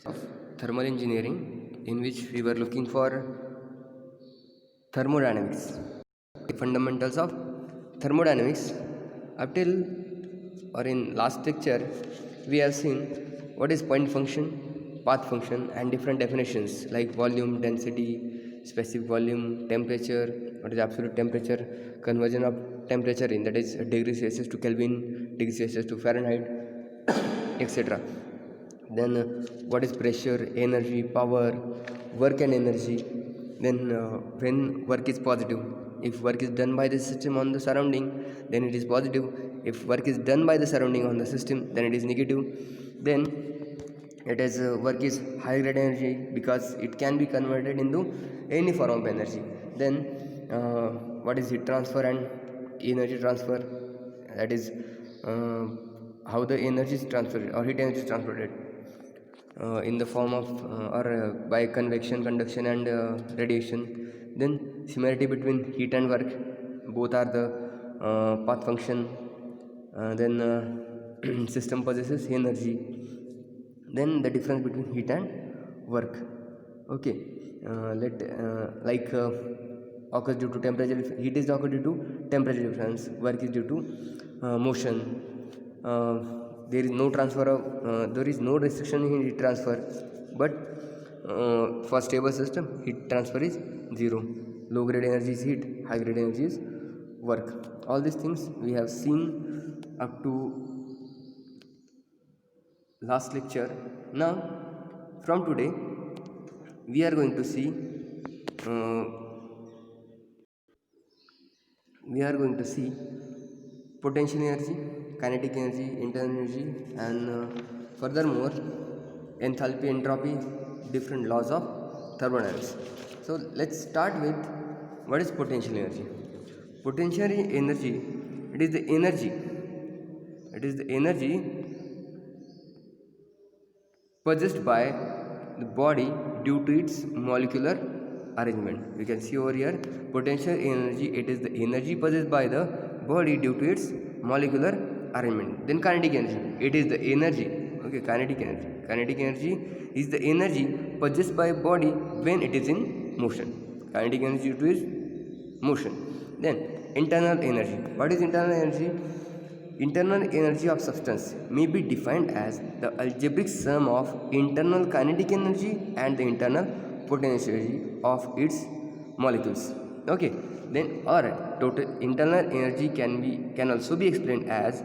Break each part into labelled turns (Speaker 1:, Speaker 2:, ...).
Speaker 1: of thermal engineering, in which we were looking for thermodynamics, the fundamentals of thermodynamics. Up till or in last lecture, we have seen what is point function, path function, and different definitions like volume, density, specific volume, temperature, what is absolute temperature, conversion of temperature in, that is, degree Celsius to Kelvin, degree Celsius to Fahrenheit, etc. Then what is pressure, energy, power, work and energy. Then when work is positive, if work is done by the system on the surrounding, then it is positive. If work is done by the surrounding on the system, then it is negative. Then it is work is high grade energy because it can be converted into any form of energy. Then what is heat transfer and energy transfer, that is uh, how the energy is transferred or heat energy is transferred in the form of or by convection, conduction and radiation. Then similarity between heat and work, both are the path function. Then system possesses energy. Then the difference between heat and work. Okay, let like occurs due to temperature. Heat is occurs due to temperature difference. Work is due to motion. uh, there is no transfer of there is no restriction in heat transfer, but for stable system heat transfer is zero. Low grade energy is heat, high grade energy is work. All these things we have seen up to last lecture. Now from today we are going to see uh, we are going to see potential energy, kinetic energy, internal energy, and furthermore enthalpy, entropy, different laws of thermodynamics. So let's start with what is potential energy. Potential energy, it is the energy, it is the energy possessed by the body due to its molecular arrangement. We can see over here potential energy, it is the energy possessed by the body due to its molecular arrangement. Then kinetic energy, it is the energy, okay, kinetic energy is the energy possessed by body when it is in motion. Kinetic energy due to its motion. Then internal energy, what is internal energy? Internal energy of substance may be defined as the algebraic sum of internal kinetic energy and the internal potential energy of its molecules. Okay, then or total internal energy can also be explained as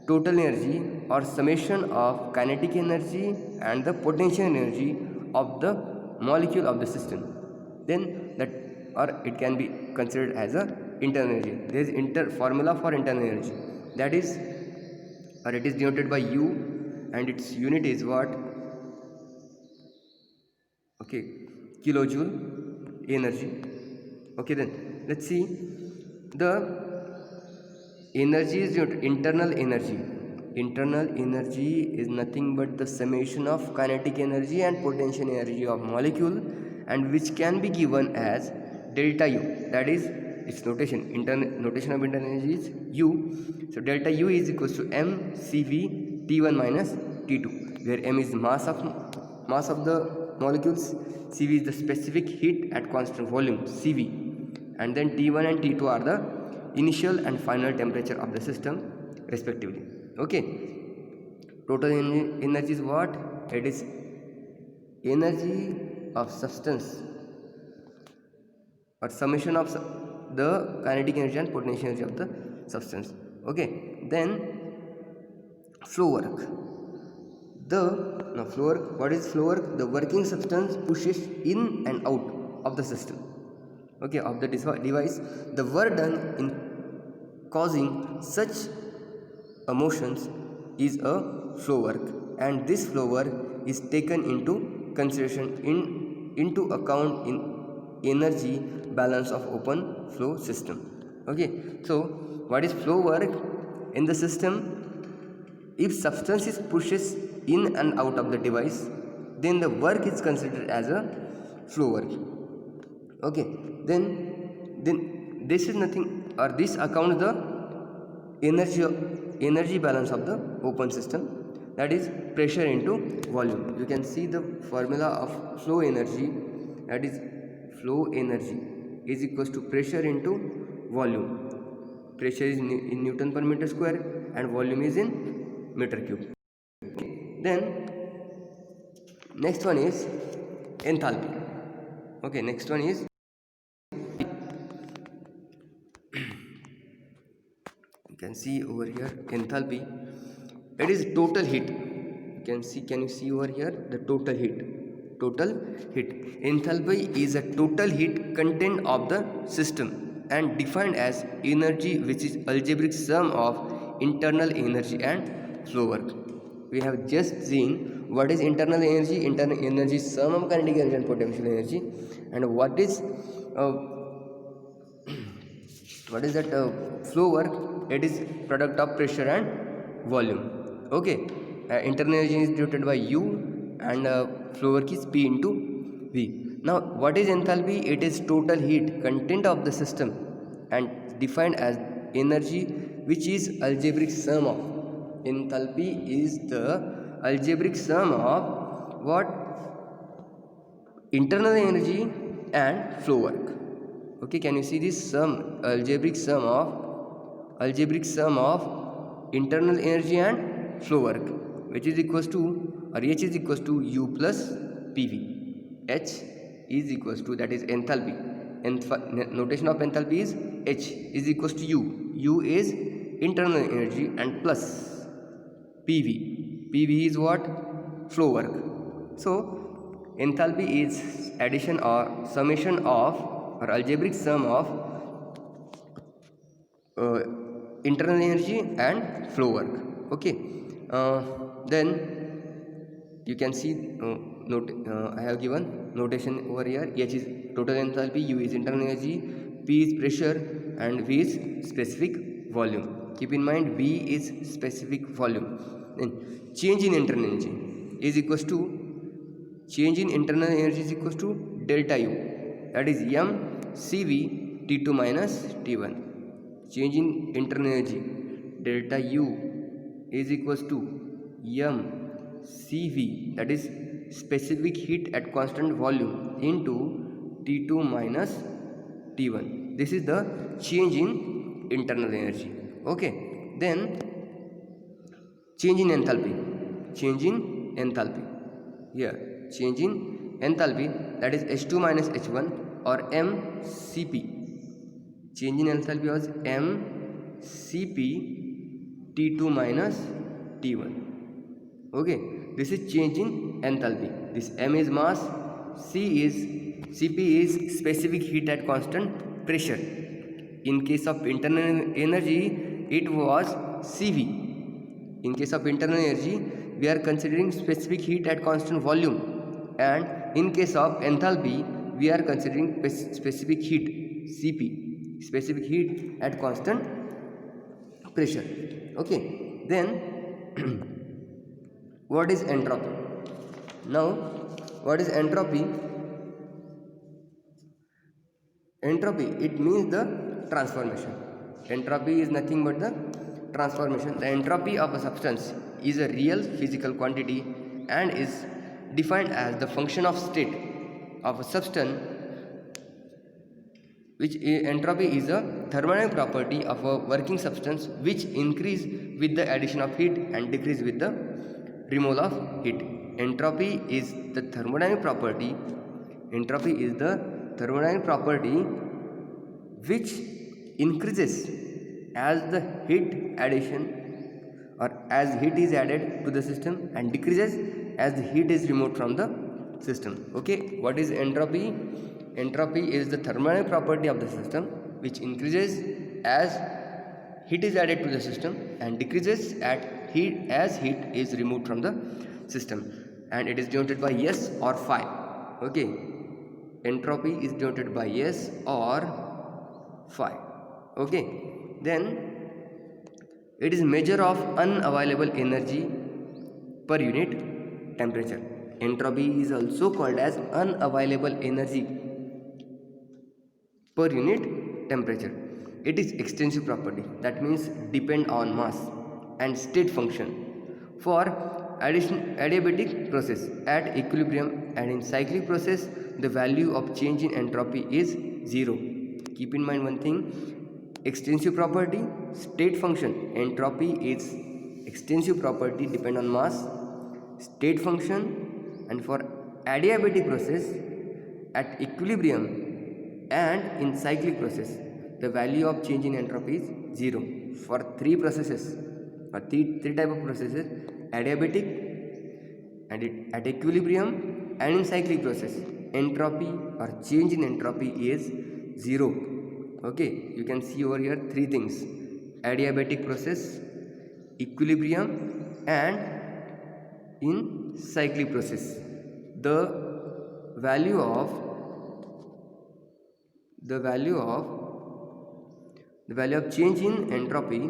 Speaker 1: total energy or summation of kinetic energy and the potential energy of the molecule of the system. Then that, or it can be considered as a internal energy. There is formula for internal energy, that is, or it is denoted by U, and its unit is what? Okay, kilojoule energy. Okay, then let's see the energy is internal energy. Internal energy is nothing but the summation of kinetic energy and potential energy of molecule, and which can be given as delta U, that is its notation. Internal notation of internal energy is U. So delta U is equals to m cv T1 minus T2, where m is mass of the molecules, cv is the specific heat at constant volume cv, and then T1 and T2 are the initial and final temperature of the system respectively. Okay, total energy is what? It is energy of substance or summation of the kinetic energy and potential energy of the substance. Okay, then flow work. Flow work, what is flow work? The working substance pushes in and out of the system, okay, of the device. The work done in causing such motions is a flow work, and this flow work is taken into consideration into account in energy balance of open flow system. Okay, so what is flow work in the system? If substance is pushes in and out of the device, then the work is considered as a flow work. Okay, then this is nothing, or this accounts the energy balance of the open system. that is pressure into volume. You can see the formula of flow energy, that is flow energy is equals to pressure into volume. Pressure is in Newton per meter square and volume is in meter cube. Then next one is enthalpy. Okay, next one is you can see over here enthalpy. It is total heat. You can see, can you see over here the total heat? Total heat. Enthalpy is a total heat content of the system and defined as energy which is algebraic sum of internal energy and flow work. We have just seen what is internal energy. Internal energy is sum of kinetic energy and potential energy, and what is that flow work? It is product of pressure and volume. Okay, internal energy is denoted by U and flow work is P into V. Now what is enthalpy? It is total heat content of the system and defined as energy which is algebraic sum of. Enthalpy is the algebraic sum of what? Internal energy and flow work. Okay, can you see this sum? Algebraic sum of internal energy and flow work, which is equals to, or H is equals to U plus PV. H is equals to, that is enthalpy. Notation of enthalpy is H is equals to U. U is internal energy and plus PV. PV is what? Flow work. So enthalpy is addition or summation of, or algebraic sum of internal energy and flow work. Okay, then you can see I have given notation over here. H is total enthalpy, U is internal energy, P is pressure and V is specific volume. Keep in mind V is specific volume. Then change in internal energy is equals to, change in internal energy is equals to delta U, that is M CV T2 minus T1. Change in internal energy, delta U is equals to M CV, that is specific heat at constant volume, into T2 minus T1. This is the change in internal energy. Okay, then change in enthalpy. Change in enthalpy. Here, change in enthalpy, that is H2 minus H1 or MCP. Change in enthalpy was MCP T2 minus T1. Okay, this is change in enthalpy. This M is mass, Cp is specific heat at constant pressure. In case of internal energy, it was Cv. In case of internal energy, we are considering specific heat at constant volume, and in case of enthalpy, we are considering specific heat, Cp, specific heat at constant pressure. Okay, then what is entropy? Now, what is entropy? Entropy, it means the transformation. Entropy is nothing but the transformation. The entropy of a substance is a real physical quantity and is defined as the function of state of a substance, which entropy is a thermodynamic property of a working substance which increase with the addition of heat and decrease with the removal of heat. Entropy is the thermodynamic property. Entropy is the thermodynamic property which increases as the heat addition, or as heat is added to the system, and decreases as the heat is removed from the system. Okay, what is entropy? Entropy is the thermodynamic property of the system which increases as heat is added to the system and decreases as heat is removed from the system, and it is denoted by S or phi. Okay, entropy is denoted by S or phi. Okay, then it is measure of unavailable energy per unit temperature. Entropy is also called as unavailable energy per unit temperature. It is extensive property, that means depend on mass and state function. For adiabatic process at equilibrium, and in cyclic process the value of change in entropy is 0. Keep in mind one thing, extensive property, state function, entropy is extensive property, depend on mass, state function, and for adiabatic process at equilibrium and in cyclic process the value of change in entropy is 0 for three processes, or three type of processes: adiabatic, and at equilibrium and in cyclic process entropy or change in entropy is 0. Okay, you can see over here three things: adiabatic process, equilibrium, and in cyclic process the value of the value of change in entropy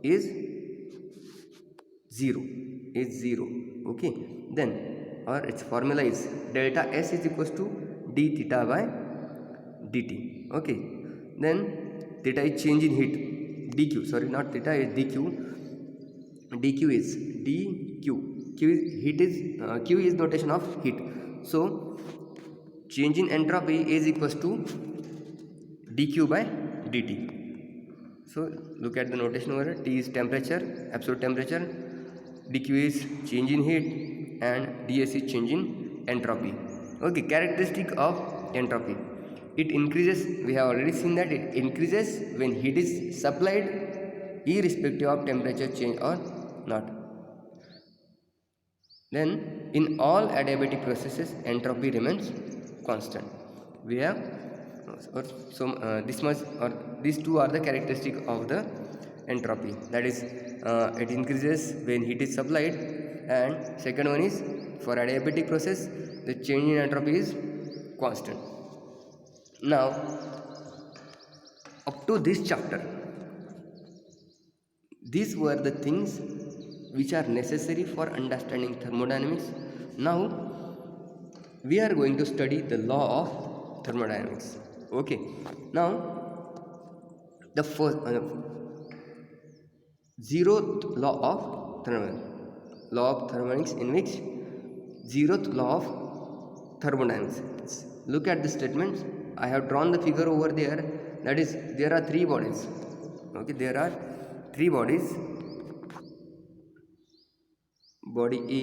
Speaker 1: is 0. Okay, then or its formula is delta S is equals to d theta by dt. Okay, then theta is change in heat, dq, sorry, not theta, is dq is dq, q is heat, is q is notation of heat, so change in entropy is equals to dq by dt. So look at the notation over here. T is temperature, absolute temperature, dq is change in heat, and ds is change in entropy. Okay, characteristic of entropy: it increases, we have already seen that it increases when heat is supplied irrespective of temperature change or not. Then in all adiabatic processes entropy remains constant. We have this much, or these two are the characteristic of the entropy, that is it increases when heat is supplied, and second one is for adiabatic process the change in entropy is constant. Now up to this chapter these were the things which are necessary for understanding thermodynamics. Now we are going to study the law of thermodynamics. Okay, now the first zeroth law of thermodynamics, in which zeroth law of thermodynamics. Look at the statements. I have drawn the figure over there, that is there are three bodies. Okay, there are three bodies: body A,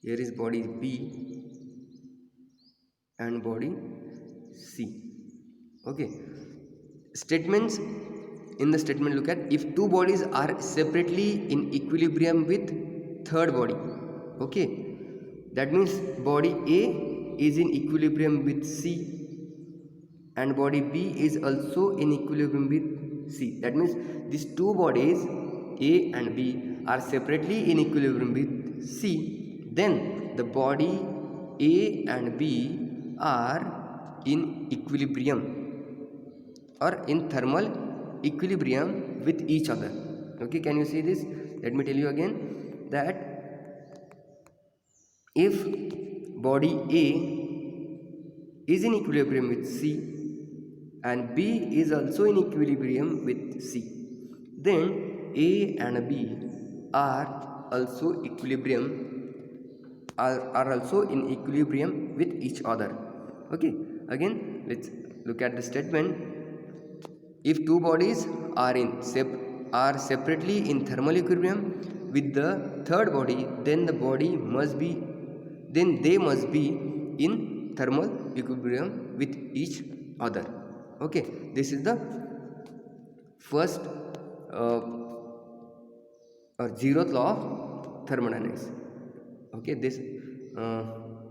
Speaker 1: here is body B, and body C. Okay, statements. In the statement, look at, if two bodies are separately in equilibrium with third body. Okay, that means body A is in equilibrium with C and body B is also in equilibrium with C. That means these two bodies A and B are separately in equilibrium with C. Then the body A and B are in equilibrium or in thermal equilibrium with each other. Okay, can you see this? Let me tell you again that if body A is in equilibrium with C and B is also in equilibrium with C, then A and B are also in equilibrium with each other. Okay, again let's look at the statement. If two bodies are separately in thermal equilibrium with the third body, then they must be in thermal equilibrium with each other. Okay, this is the first or zeroth law of thermodynamics. Okay, this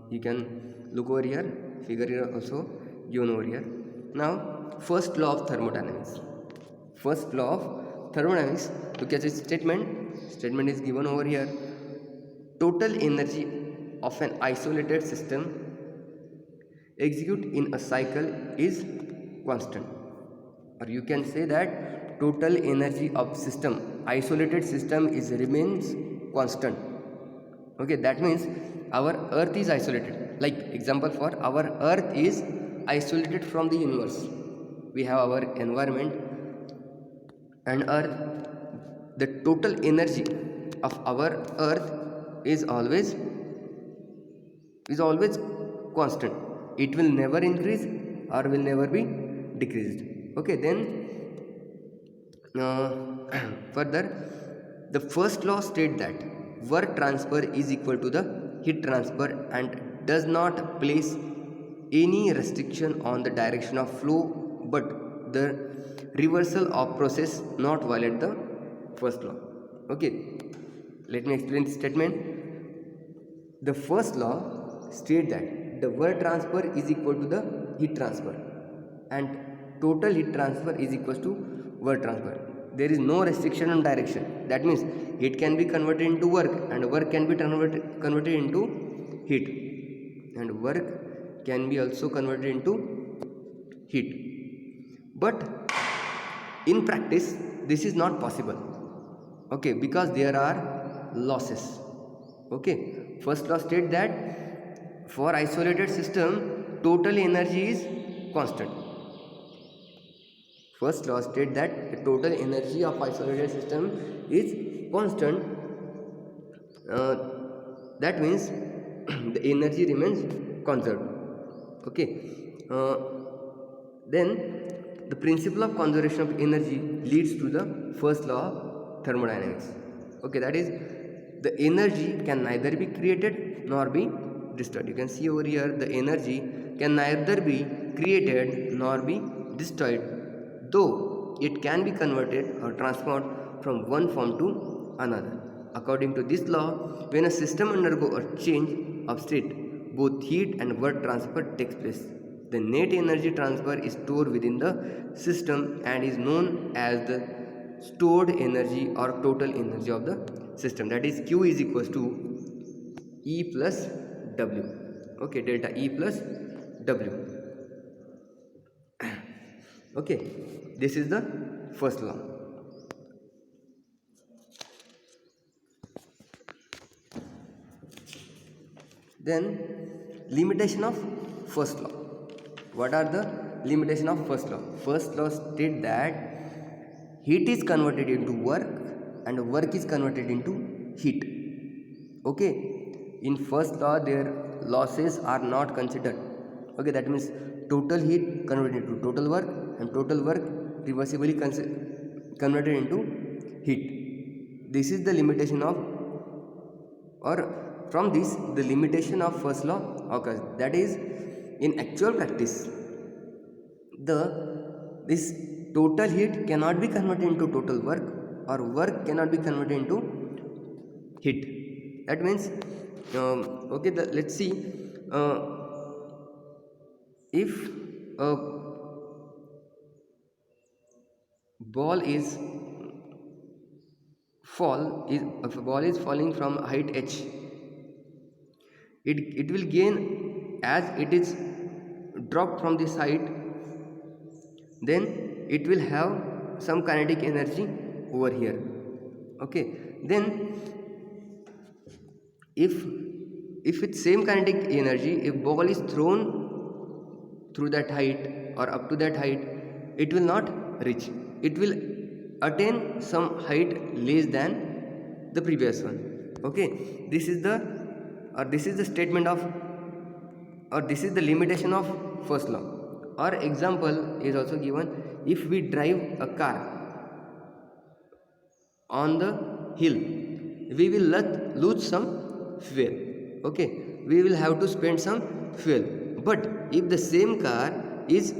Speaker 1: you can look over here, figure here also given over here. Now first law of thermodynamics. First law of thermodynamics, look at this statement is given over here. Total energy of an isolated system execute in a cycle is constant, or you can say that total energy of isolated system remains constant. Okay, that means our earth is isolated. Like example, for our earth is isolated from the universe. We have our environment and earth. The total energy of our earth is always constant. It will never increase or will never be decreased. Okay, then further, the first law states that work transfer is equal to the heat transfer and does not place any restriction on the direction of flow, but the reversal of process not violate the first law. Okay, let me explain this statement. The first law states that the work transfer is equal to the heat transfer and total heat transfer is equal to work transfer. There is no restriction on direction. That means heat can be converted into work and work can be converted into heat, and work can be also converted into heat. But in practice this is not possible. Okay, because there are losses. Okay, first law states that for isolated system total energy is constant. First law states that the total energy of isolated system is constant. That means the energy remains conserved. Okay, then the principle of conservation of energy leads to the first law of thermodynamics. Okay, that is, the energy can neither be created nor be destroyed. You can see over here, the energy can neither be created nor be destroyed, though it can be converted or transformed from one form to another. According to this law, when a system undergoes a change of state, both heat and work transfer takes place. The net energy transfer is stored within the system and is known as the stored energy or total energy of the system. That is, Q is equals to E plus W. Okay, delta E plus W. Okay, this is the first law. Then limitation of first law. What are the limitation of first law? First law states that heat is converted into work and work is converted into heat. Okay, in first law their losses are not considered. Okay, that means total heat converted into total work and total work reversibly converted into heat. This is the limitation of, or from this the limitation of first law occurs. That is, in actual practice this total heat cannot be converted into total work or work cannot be converted into heat. That means okay, let's see, if a ball is if a ball is falling from height h, it will gain as it is dropped from this height, then it will have some kinetic energy over here. Okay, then if it's same kinetic energy, if ball is thrown through that height or up to that height, it will not reach. It will attain some height less than the previous one. Okay, this is the statement of, or this is the limitation of first law. Or example is also given. If we drive a car on the hill, we will lose some fuel. Okay, we will have to spend some fuel. But if the same car is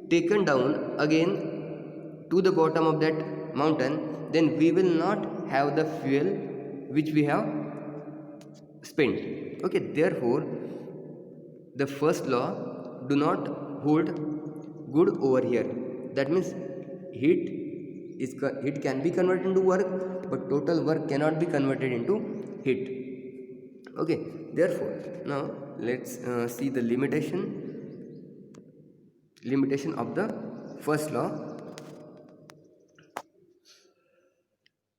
Speaker 1: taken down again to the bottom of that mountain, then we will not have the fuel which we have spent. Okay, therefore the first law do not hold good over here. That means heat can be converted into work, but total work cannot be converted into heat. Okay, therefore now let's see the limitation of the first law.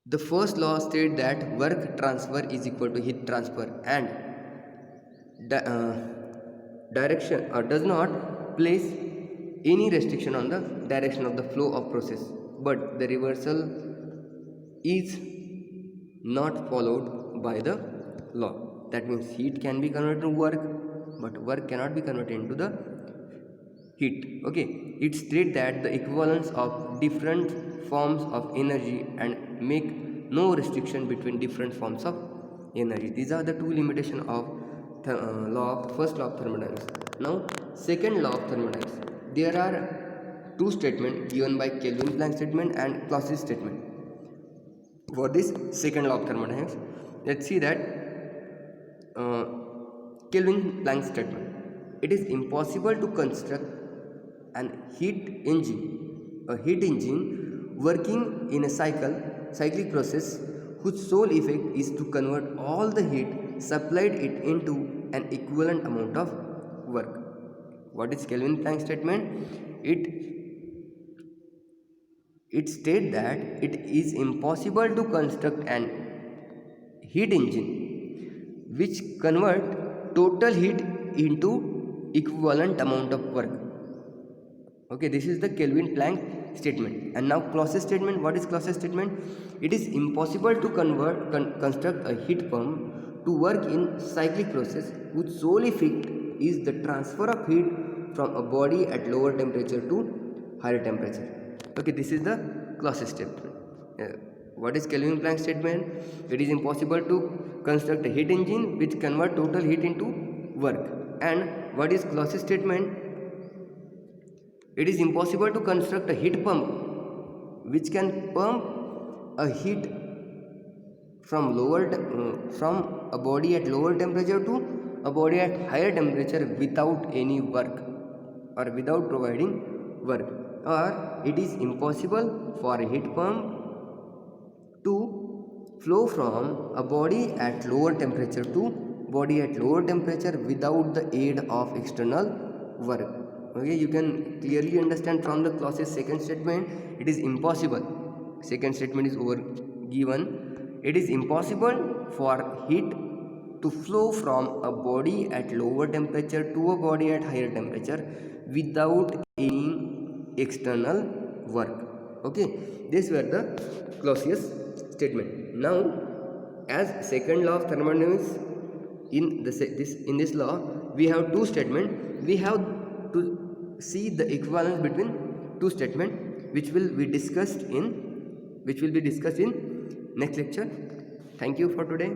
Speaker 1: The first law states that work transfer is equal to heat transfer and direction or does not place any restriction on the direction of the flow of process, but the reversal is not followed by the law. That means heat can be converted to work, but work cannot be converted into the heat. Okay, it states that the equivalence of different forms of energy and make no restriction between different forms of energy. These are the two limitations of first law of thermodynamics. Now second law of thermodynamics, there are two statements given by Kelvin Planck statement and Clausius statement. For this second law of thermodynamics, let's see that Kelvin Planck statement. It is impossible to construct an heat engine working in a cyclic process whose sole effect is to convert all the heat supplied it into an equivalent amount of work. What is Kelvin Planck statement? It states that it is impossible to construct an heat engine which convert total heat into equivalent amount of work. Okay, this is the Kelvin Planck statement. And now Clausius statement. What is Clausius statement? It is impossible to construct a heat pump to work in cyclic process whose sole effect is the transfer of heat from a body at lower temperature to higher temperature. Okay, this is the Clausius statement. What is Kelvin Planck statement? It is impossible to construct a heat engine which convert total heat into work. And what is Clausius statement? It is impossible to construct a heat pump which can pump a heat from from a body at lower temperature to a body at higher temperature without any work or without providing work. Or it is impossible for a heat pump to flow from a body at lower temperature to body at lower temperature without the aid of external work. Okay, you can clearly understand from the Clausius second statement, it is impossible. Second statement is over given. It is impossible for heat to flow from a body at lower temperature to a body at higher temperature without any external work. Okay, these were the Clausius statement. Now, as second law of thermodynamics, in this law, we have two statements. We have to see the equivalence between two statements, which will be discussed in next lecture. Thank you for today.